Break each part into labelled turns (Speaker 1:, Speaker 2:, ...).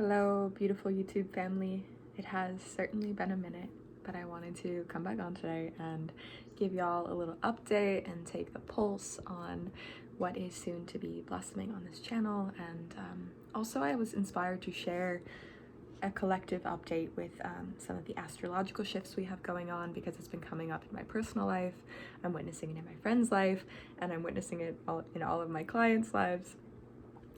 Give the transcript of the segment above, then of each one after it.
Speaker 1: Hello, beautiful YouTube family. It has certainly been a minute, but I wanted to come back on today and give y'all a little update and take the pulse on what is soon to be blossoming on this channel. And also, I was inspired to share a collective update with some of the astrological shifts we have going on because it's been coming up in my personal life. I'm witnessing it in my friend's life, and I'm witnessing it in all of my clients' lives.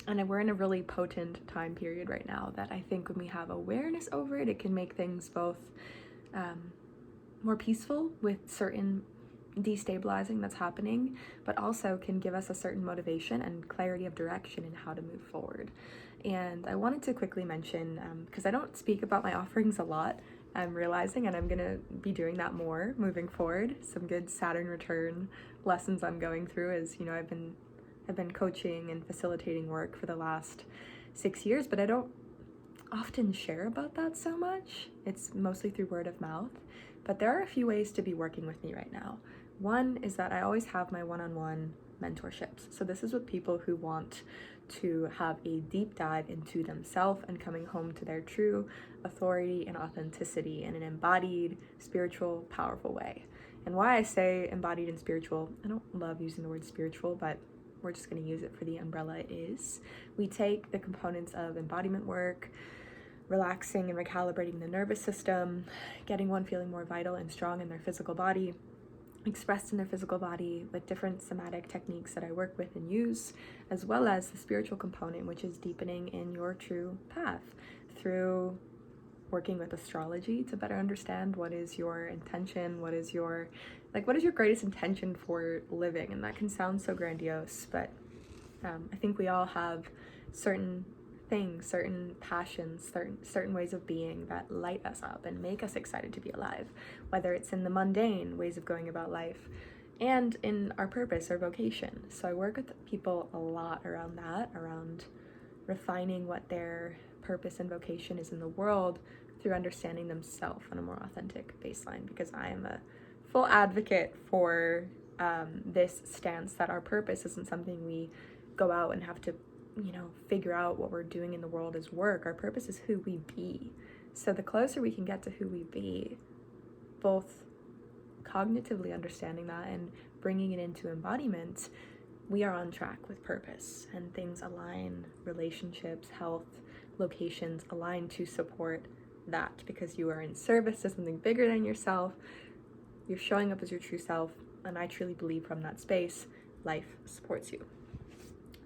Speaker 1: And we're in a really potent time period right now that I think when we have awareness over it, it can make things both more peaceful with certain destabilizing that's happening, but also can give us a certain motivation and clarity of direction in how to move forward. And I wanted to quickly mention, because I don't speak about my offerings a lot, I'm realizing, and I'm gonna be doing that more moving forward. Some good Saturn return lessons I'm going through is, I've been coaching and facilitating work for the last 6 years, but I don't often share about that so much. It's mostly through word of mouth, but there are a few ways to be working with me right now. One is that I always have my one-on-one mentorships. So this is with people who want to have a deep dive into themselves and coming home to their true authority and authenticity in an embodied, spiritual, powerful way. And why I say embodied and spiritual, I don't love using the word spiritual, but we're just going to use it for the umbrella it is. We take the components of embodiment work, relaxing and recalibrating the nervous system, getting one feeling more vital and strong in their physical body, expressed in their physical body with different somatic techniques that I work with and use, as well as the spiritual component, which is deepening in your true path through working with astrology to better understand what is your intention, what is your greatest intention for living. And that can sound so grandiose, but I think we all have certain things, certain passions, certain ways of being that light us up and make us excited to be alive, whether it's in the mundane ways of going about life and in our purpose or vocation. So I work with people a lot around that, around refining what their purpose and vocation is in the world through understanding themselves on a more authentic baseline, because I am a full advocate for this stance that our purpose isn't something we go out and have to figure out what we're doing in the world as work. Our purpose is who we be. So the closer we can get to who we be, both cognitively understanding that and bringing it into embodiment, we are on track with purpose, and things align, relationships, health, locations align to support that, because you are in service to something bigger than yourself. You're showing up as your true self, and I truly believe from that space, life supports you.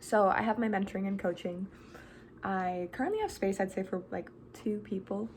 Speaker 1: So I have my mentoring and coaching. I currently have space, I'd say, for like 2 people.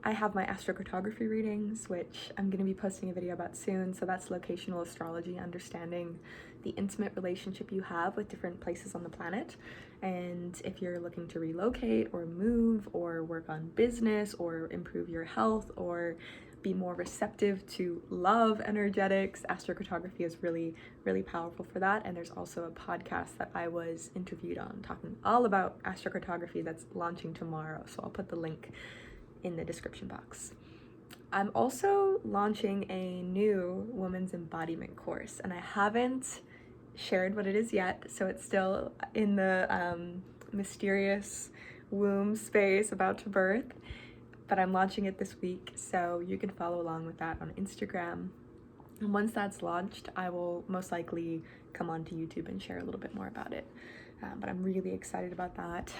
Speaker 1: I have my astrocartography readings, which I'm going to be posting a video about soon. So that's locational astrology, understanding the intimate relationship you have with different places on the planet. And if you're looking to relocate or move or work on business or improve your health or be more receptive to love energetics, astrocartography is really, really powerful for that. And there's also a podcast that I was interviewed on talking all about astrocartography that's launching tomorrow. So I'll put the link in the description box. I'm also launching a new women's embodiment course, and I haven't shared what it is yet, so it's still in the mysterious womb space, about to birth, but I'm launching it this week, so you can follow along with that on Instagram. And once that's launched, I will most likely come onto YouTube and share a little bit more about it, but I'm really excited about that.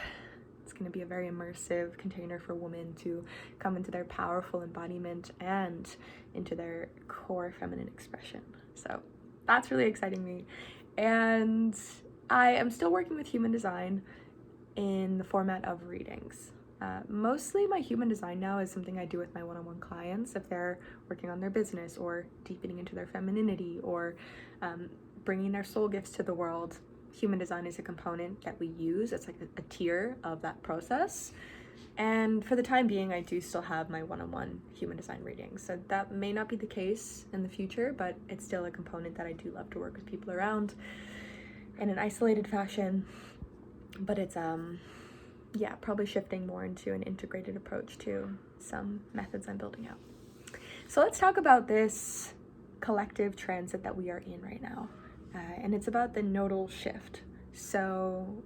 Speaker 1: It's going to be a very immersive container for women to come into their powerful embodiment and into their core feminine expression. So that's really exciting me. And I am still working with human design in the format of readings. Mostly my human design now is something I do with my one-on-one clients if they're working on their business or deepening into their femininity or bringing their soul gifts to the world. Human design is a component that we use. It's like a tier of that process. And for the time being, I do still have my one-on-one human design readings. So that may not be the case in the future, but it's still a component that I do love to work with people around in an isolated fashion. But it's, probably shifting more into an integrated approach to some methods I'm building out. So let's talk about this collective transit that we are in right now. And it's about the nodal shift. So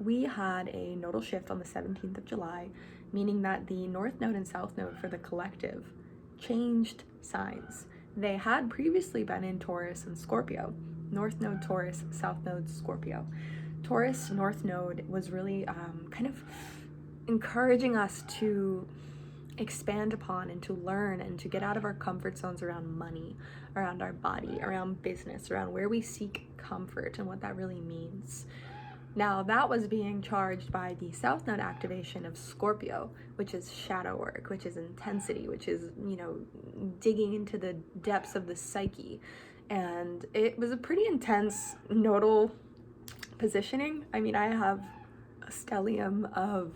Speaker 1: we had a nodal shift on the 17th of July, meaning that the North Node and South Node for the collective changed signs. They had previously been in Taurus and Scorpio. North Node Taurus, South Node Scorpio. Taurus North Node was really kind of encouraging us to expand upon and to learn and to get out of our comfort zones around money, around our body, around business, around where we seek comfort and what that really means. Now, that was being charged by the South Node activation of Scorpio, which is shadow work, which is intensity, which is, digging into the depths of the psyche. And it was a pretty intense nodal positioning. I mean, I have a stellium of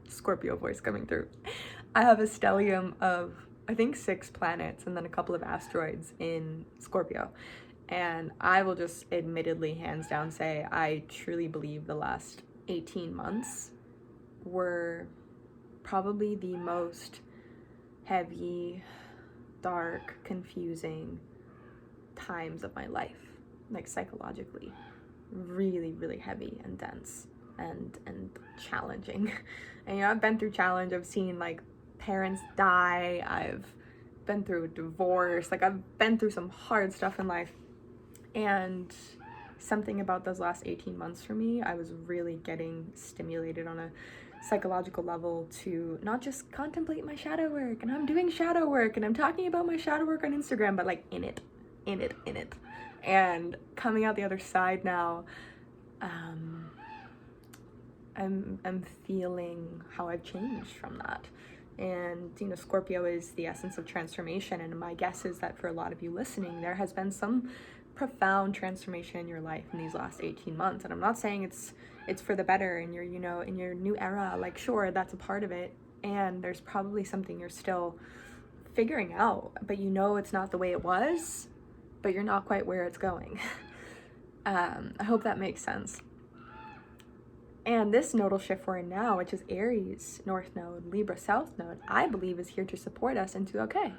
Speaker 1: Scorpio voice coming through. I have a stellium of, I think, 6 planets and then a couple of asteroids in Scorpio. And I will just admittedly, hands down, say I truly believe the last 18 months were probably the most heavy, dark, confusing times of my life, like psychologically. Really, really heavy and dense and challenging. And I've been through challenge. I've seen like parents die. I've been through a divorce. Like I've been through some hard stuff in life. And something about those last 18 months for me, I was really getting stimulated on a psychological level to not just contemplate my shadow work, and I'm doing shadow work and I'm talking about my shadow work on Instagram, but like in it. And coming out the other side now, I'm feeling how I've changed from that. And, Scorpio is the essence of transformation. And my guess is that for a lot of you listening, there has been some profound transformation in your life in these last 18 months. And I'm not saying it's for the better and you're, in your new era, like, sure, that's a part of it. And there's probably something you're still figuring out, but it's not the way it was, but you're not quite where it's going. I hope that makes sense. And this nodal shift we're in now, which is Aries, North Node, Libra, South Node, I believe is here to support us into, okay,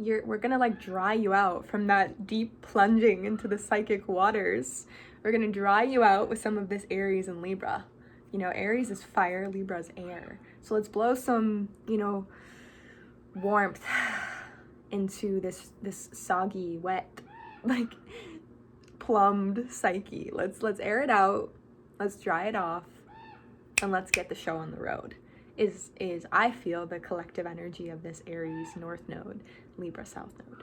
Speaker 1: we're gonna like dry you out from that deep plunging into the psychic waters. We're gonna dry you out with some of this Aries and Libra. Aries is fire, Libra is air. So let's blow some, warmth into this soggy, wet, like plumbed psyche. Let's air it out. Let's dry it off, and let's get the show on the road. Is I feel the collective energy of this Aries North Node, Libra South Node.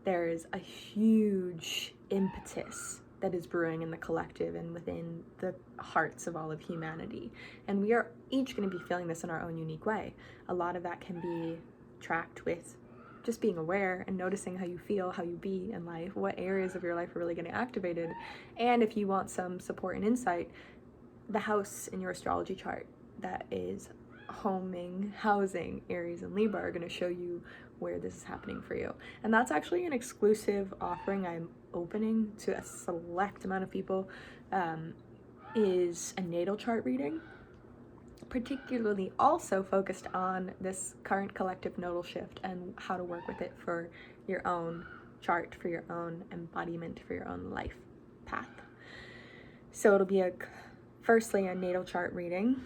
Speaker 1: There is a huge impetus that is brewing in the collective and within the hearts of all of humanity. And we are each going to be feeling this in our own unique way. A lot of that can be tracked with just being aware and noticing how you feel, how you be in life, what areas of your life are really getting activated. And if you want some support and insight, the house in your astrology chart that is housing Aries and Libra are going to show you where this is happening for you. And that's actually an exclusive offering I'm opening to a select amount of people, is a natal chart reading, particularly also focused on this current collective nodal shift and how to work with it for your own chart, for your own embodiment, for your own life path. So it'll be firstly a natal chart reading,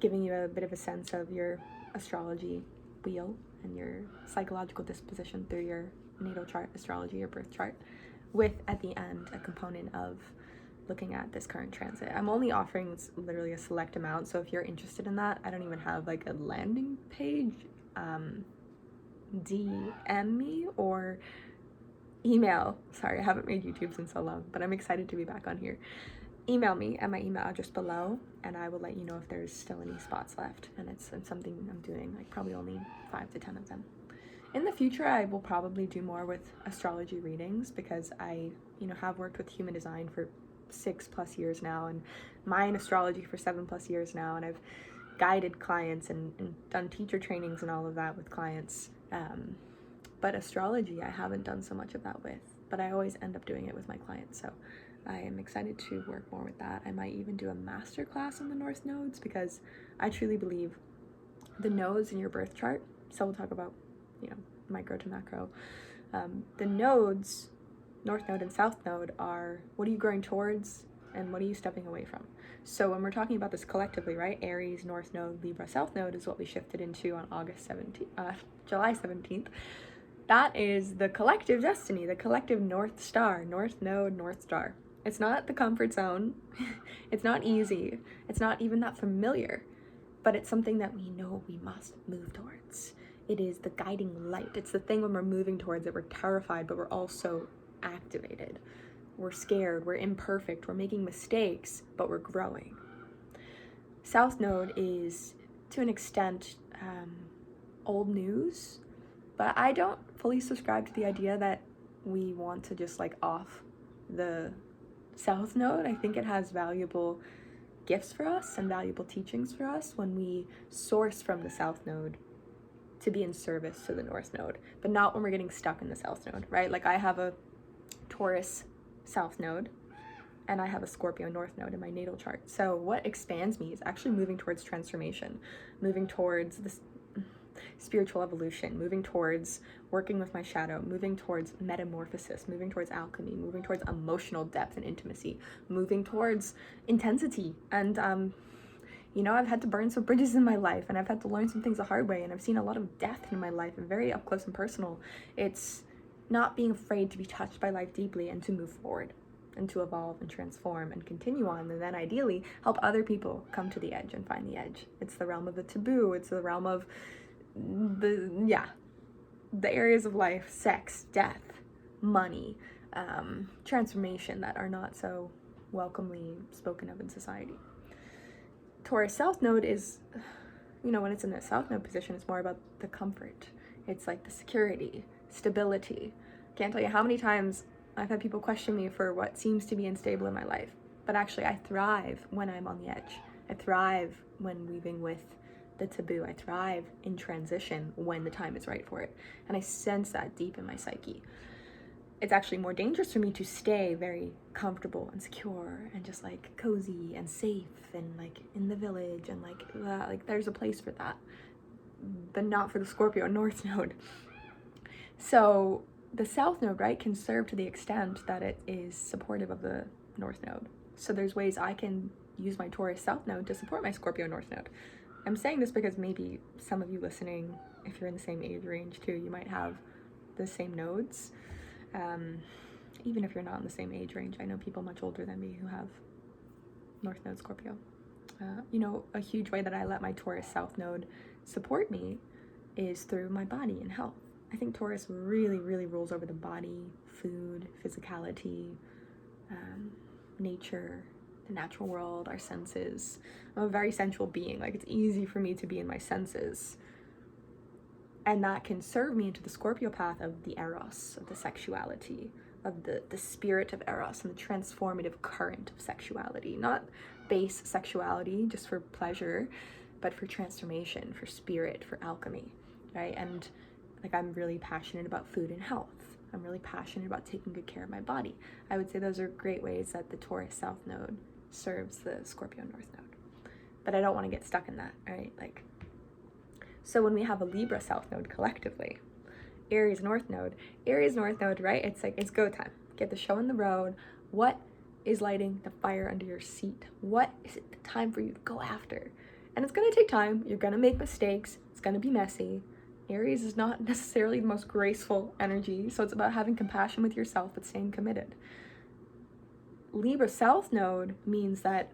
Speaker 1: giving you a bit of a sense of your astrology wheel and your psychological disposition through your natal chart, astrology, your birth chart, with at the end a component of looking at this current transit. I'm only offering literally a select amount, so if you're interested in that, I don't even have like a landing page. DM me or email. Sorry, I haven't made YouTubes in so long, but I'm excited to be back on here. Email me at my email address below, and I will let you know if there's still any spots left. And it's something I'm doing, like probably only 5 to 10 of them. In the future, I will probably do more with astrology readings because I, have worked with human design for 6+ years now, and mine astrology for 7+ years now, and I've guided clients and done teacher trainings and all of that with clients. But astrology, I haven't done so much of that with, but I always end up doing it with my clients. So I am excited to work more with that. I might even do a master class on the North Nodes because I truly believe the nodes in your birth chart. So we'll talk about, micro to macro. The nodes, North Node and South Node, are what are you growing towards and what are you stepping away from? So when we're talking about this collectively, right, Aries, North Node, Libra, South Node is what we shifted into on July 17th. That is the collective destiny, the collective North Star, North Node, North Star. It's not the comfort zone. It's not easy. It's not even that familiar, but it's something that we know we must move towards. It is the guiding light. It's the thing when we're moving towards it, we're terrified, but we're also activated. We're scared, we're imperfect, we're making mistakes, but we're growing. South Node is, to an extent, old news, but I don't fully subscribe to the idea that we want to just like off the South Node. I think it has valuable gifts for us and valuable teachings for us when we source from the South Node to be in service to the North Node, but not when we're getting stuck in the South Node, right? Like I have a Taurus South Node and I have a Scorpio North Node in my natal chart. So what expands me is actually moving towards transformation, moving towards this spiritual evolution, moving towards working with my shadow, moving towards metamorphosis, moving towards alchemy, moving towards emotional depth and intimacy, moving towards intensity. And I've had to burn some bridges in my life, and I've had to learn some things the hard way, and I've seen a lot of death in my life, and very up close and personal. It's not being afraid to be touched by life deeply and to move forward and to evolve and transform and continue on, and then ideally help other people come to the edge and find the edge. It's the realm of the taboo. It's the realm of the areas of life, sex, death, money, transformation that are not so welcomely spoken of in society. Taurus South Node is, when it's in the South Node position, it's more about the comfort. It's like the security, stability. Can't tell you how many times I've had people question me for what seems to be unstable in my life, but actually I thrive when I'm on the edge. I thrive when weaving with the taboo. I thrive in transition when the time is right for it. And I sense that deep in my psyche. It's actually more dangerous for me to stay very comfortable and secure and just like cozy and safe and like in the village and like there's a place for that, but not for the Scorpio North Node. So the South Node, right, can serve to the extent that it is supportive of the North Node. So there's ways I can use my Taurus South Node to support my Scorpio North Node. I'm saying this because maybe some of you listening, if you're in the same age range too, you might have the same nodes. Even if you're not in the same age range, I know people much older than me who have North Node Scorpio. A huge way that I let my Taurus South Node support me is through my body and health. I think Taurus really, really rules over the body, food, physicality, nature, the natural world, our senses. I'm a very sensual being. Like, it's easy for me to be in my senses. And that can serve me into the Scorpio path of the Eros, of the sexuality, of the spirit of Eros and the transformative current of sexuality. Not base sexuality just for pleasure, but for transformation, for spirit, for alchemy, right? And like, I'm really passionate about food and health. I'm really passionate about taking good care of my body. I would say those are great ways that the Taurus South Node serves the Scorpio North Node. But I don't want to get stuck in that, right? So when we have a Libra South Node collectively, Aries North Node, right? It's like, it's go time. Get the show on the road. What is lighting the fire under your seat? What is it the time for you to go after? And it's going to take time. You're going to make mistakes. It's going to be messy. Aries is not necessarily the most graceful energy, so it's about having compassion with yourself but staying committed. Libra South Node means that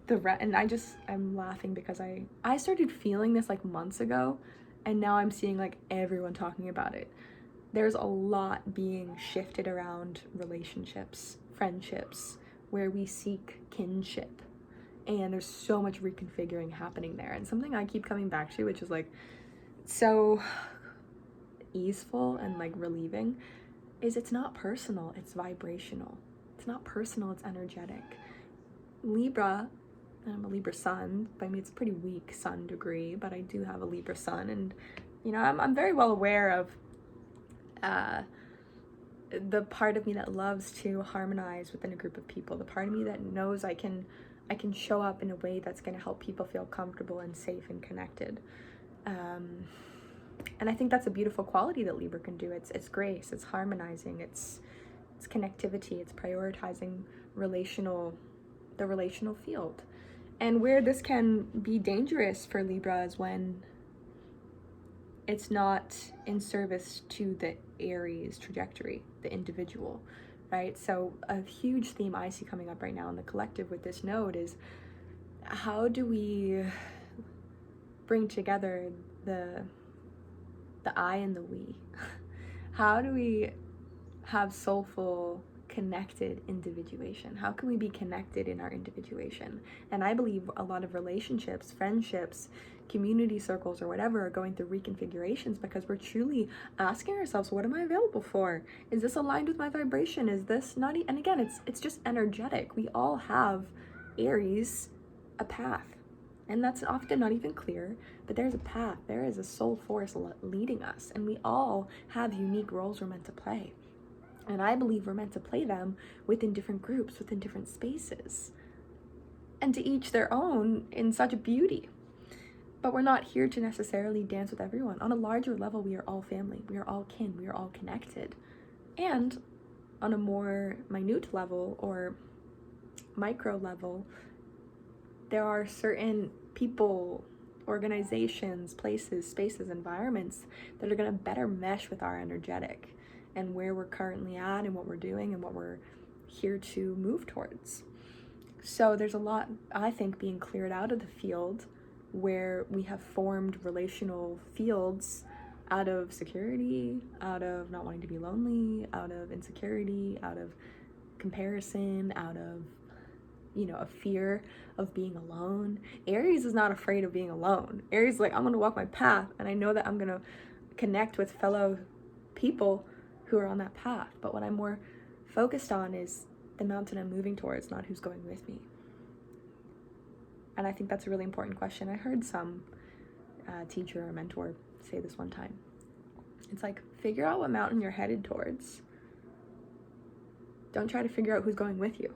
Speaker 1: I'm laughing because I started feeling this like months ago, and now I'm seeing like everyone talking about it. There's a lot being shifted around relationships, friendships, where we seek kinship, and there's so much reconfiguring happening there. And something I keep coming back to, which is like so easeful and like relieving, is it's not personal, it's vibrational. It's not personal, it's energetic. Libra, and I'm a Libra sun, but I mean, it's a pretty weak sun degree, but I do have a Libra sun, and I'm very well aware of the part of me that loves to harmonize within a group of people, the part of me that knows I can show up in a way that's going to help people feel comfortable and safe and connected. And I think that's a beautiful quality that Libra can do. It's grace, it's harmonizing, it's connectivity, it's prioritizing the relational field. And where this can be dangerous for Libra is when it's not in service to the Aries trajectory, the individual, right? So a huge theme I see coming up right now in the collective with this node is, how do we bring together the I and the we? How do we have soulful, connected individuation? How can we be connected in our individuation? And I believe a lot of relationships, friendships, community circles, or whatever are going through reconfigurations because we're truly asking ourselves, what am I available for? Is this aligned with my vibration? Is this not? And again, it's just energetic. We all have Aries, a path. And that's often not even clear, but there's a path. There is a soul force leading us. And we all have unique roles we're meant to play. And I believe we're meant to play them within different groups, within different spaces. And to each their own in such beauty. But we're not here to necessarily dance with everyone. On a larger level, we are all family. We are all kin. We are all connected. And on a more minute level or micro level, there are certain people, organizations, places, spaces, environments that are going to better mesh with our energetic and where we're currently at and what we're doing and what we're here to move towards. So there's a lot, I think, being cleared out of the field where we have formed relational fields out of security, out of not wanting to be lonely, out of insecurity, out of comparison, out of a fear of being alone. Aries is not afraid of being alone. Aries is like, I'm going to walk my path, and I know that I'm going to connect with fellow people who are on that path. But what I'm more focused on is the mountain I'm moving towards, not who's going with me. And I think that's a really important question. I heard some teacher or mentor say this one time. It's like, figure out what mountain you're headed towards. Don't try to figure out who's going with you.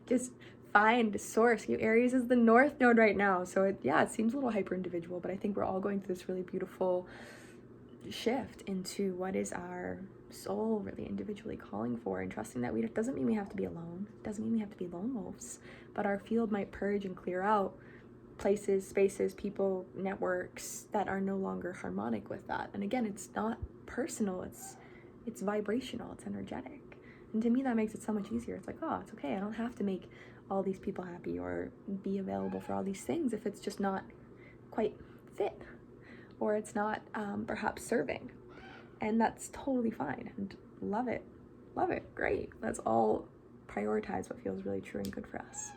Speaker 1: Just find source. Aries is the north node right now. So it seems a little hyper individual, but I think we're all going through this really beautiful shift into what is our soul really individually calling for, and trusting that it doesn't mean we have to be alone. It doesn't mean we have to be lone wolves, but our field might purge and clear out places, spaces, people, networks that are no longer harmonic with that. And again, it's not personal. It's vibrational. It's energetic. And to me, that makes it so much easier. It's like, oh, it's okay. I don't have to make all these people happy or be available for all these things if it's just not quite fit or it's not perhaps serving. And that's totally fine. And love it. Love it. Great. Let's all prioritize what feels really true and good for us.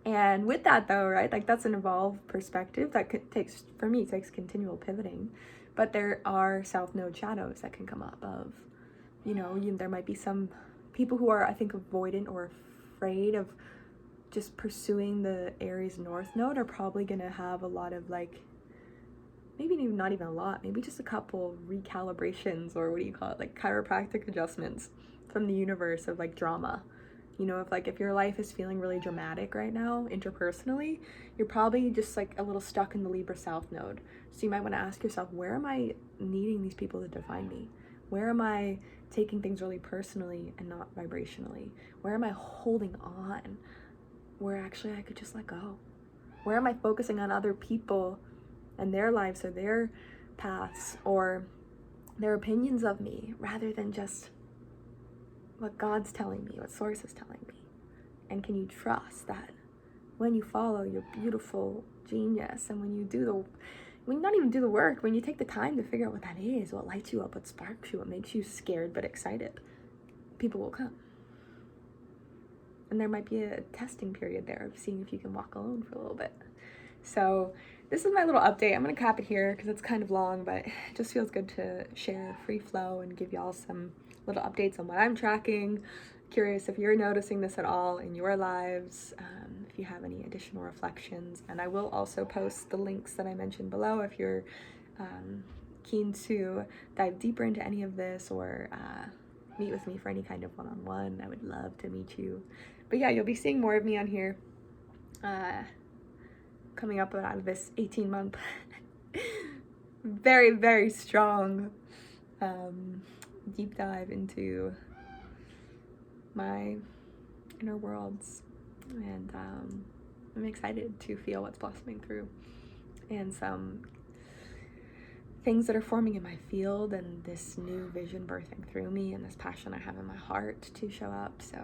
Speaker 1: And with that, though, right, like that's an evolved perspective that takes continual pivoting. But there are South Node shadows that can come up of, there might be some people who are, I think, avoidant or afraid of just pursuing the Aries North Node are probably going to have a lot of maybe not even a lot, maybe just a couple recalibrations or chiropractic adjustments from the universe of drama. If your life is feeling really dramatic right now, interpersonally, you're probably just a little stuck in the Libra South Node. So you might want to ask yourself, where am I needing these people to define me? Where am I taking things really personally and not vibrationally? Where am I holding on where actually I could just let go? Where am I focusing on other people and their lives or their paths or their opinions of me rather than just what God's telling me, what Source is telling me? And can you trust that when you follow your beautiful genius and when you not even do the work, when you take the time to figure out what that is, what lights you up, what sparks you, what makes you scared but excited, people will come. And there might be a testing period there of seeing if you can walk alone for a little bit. So this is my little update. I'm going to cap it here because it's kind of long, but it just feels good to share free flow and give y'all some little updates on what I'm tracking. Curious if you're noticing this at all in your lives, if you have any additional reflections. And I will also post the links that I mentioned below if you're keen to dive deeper into any of this or meet with me for any kind of one-on-one. I would love to meet you. But yeah, you'll be seeing more of me on here coming up out of this 18-month very, very strong deep dive into my inner worlds, and I'm excited to feel what's blossoming through, and some things that are forming in my field, and this new vision birthing through me, and this passion I have in my heart to show up. So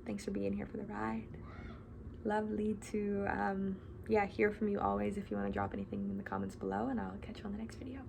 Speaker 1: thanks for being here for the ride. Lovely to hear from you always. If you want to drop anything in the comments below, and I'll catch you on the next video.